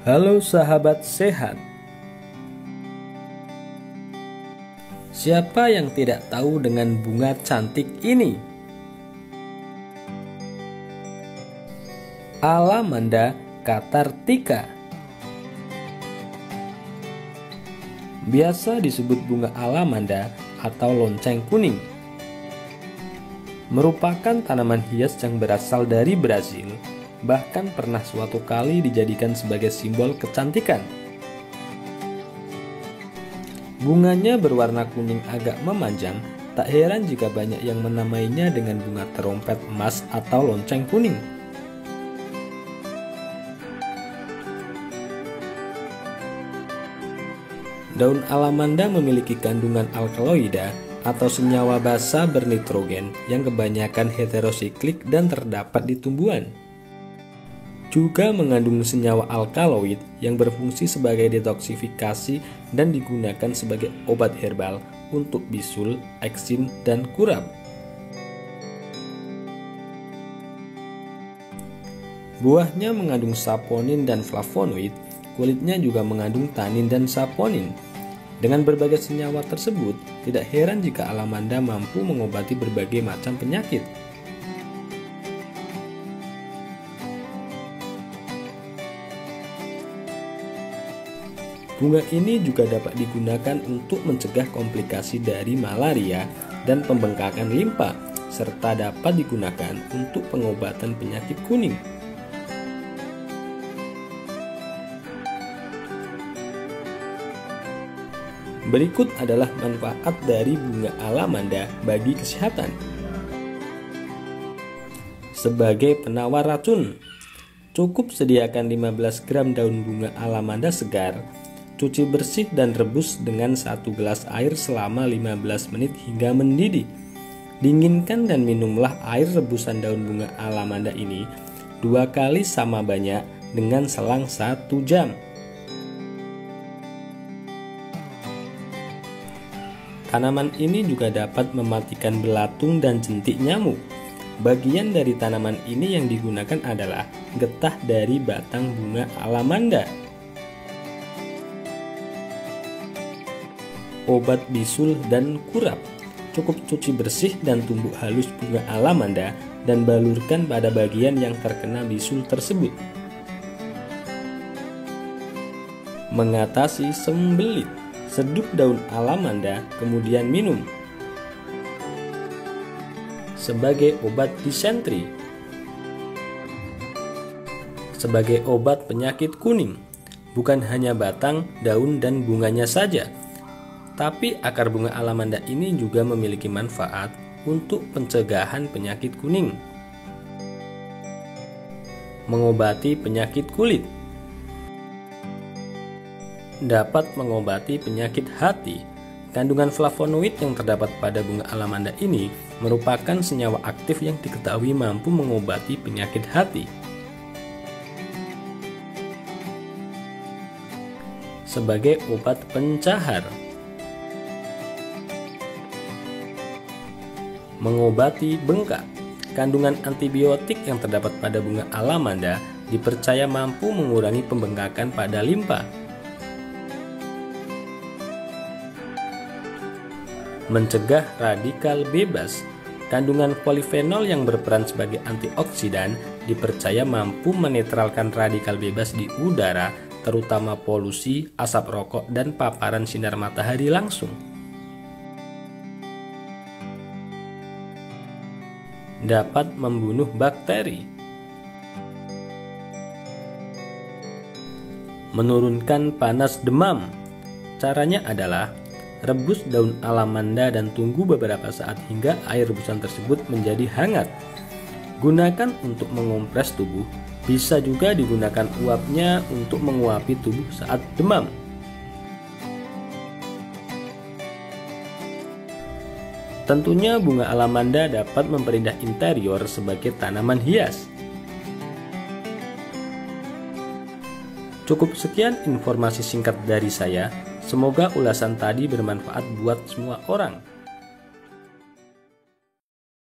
Halo sahabat sehat. Siapa yang tidak tahu dengan bunga cantik ini? Alamanda Cathartica. Biasa disebut bunga alamanda atau lonceng kuning. Merupakan tanaman hias yang berasal dari Brasil, bahkan pernah suatu kali dijadikan sebagai simbol kecantikan. Bunganya berwarna kuning agak memanjang, tak heran jika banyak yang menamainya dengan bunga terompet emas atau lonceng kuning. Daun alamanda memiliki kandungan alkaloida atau senyawa basa bernitrogen yang kebanyakan heterosiklik dan terdapat di tumbuhan. Juga mengandung senyawa alkaloid yang berfungsi sebagai detoksifikasi dan digunakan sebagai obat herbal untuk bisul, eksim, dan kurap. Buahnya mengandung saponin dan flavonoid, kulitnya juga mengandung tanin dan saponin. Dengan berbagai senyawa tersebut, tidak heran jika alamanda mampu mengobati berbagai macam penyakit. Bunga ini juga dapat digunakan untuk mencegah komplikasi dari malaria dan pembengkakan limpa, serta dapat digunakan untuk pengobatan penyakit kuning. Berikut adalah manfaat dari bunga alamanda bagi kesehatan. Sebagai penawar racun, cukup sediakan 15 gram daun bunga alamanda segar, cuci bersih dan rebus dengan 1 gelas air selama 15 menit hingga mendidih. Dinginkan dan minumlah air rebusan daun bunga alamanda ini 2 kali sama banyak dengan selang 1 jam. Tanaman ini juga dapat mematikan belatung dan jentik nyamuk. Bagian dari tanaman ini yang digunakan adalah getah dari batang bunga alamanda. Obat bisul dan kurap. Cukup cuci bersih dan tumbuk halus bunga alamanda dan balurkan pada bagian yang terkena bisul tersebut. Mengatasi sembelit. Seduh daun alamanda kemudian minum. Sebagai obat disentri. Sebagai obat penyakit kuning. Bukan hanya batang, daun, dan bunganya saja, tapi akar bunga alamanda ini juga memiliki manfaat untuk pencegahan penyakit kuning. Mengobati penyakit kulit. Dapat mengobati penyakit hati. Kandungan flavonoid yang terdapat pada bunga alamanda ini merupakan senyawa aktif yang diketahui mampu mengobati penyakit hati. Sebagai obat pencahar. Mengobati bengkak. Kandungan antibiotik yang terdapat pada bunga alamanda dipercaya mampu mengurangi pembengkakan pada limpa. Mencegah radikal bebas. Kandungan polifenol yang berperan sebagai antioksidan dipercaya mampu menetralkan radikal bebas di udara, terutama polusi, asap rokok, dan paparan sinar matahari langsung. Dapat membunuh bakteri. Menurunkan panas demam. Caranya adalah rebus daun alamanda dan tunggu beberapa saat hingga air rebusan tersebut menjadi hangat. Gunakan untuk mengompres tubuh. Bisa juga digunakan uapnya untuk menguapi tubuh saat demam. Tentunya bunga alamanda dapat memperindah interior sebagai tanaman hias. Cukup sekian informasi singkat dari saya. Semoga ulasan tadi bermanfaat buat semua orang.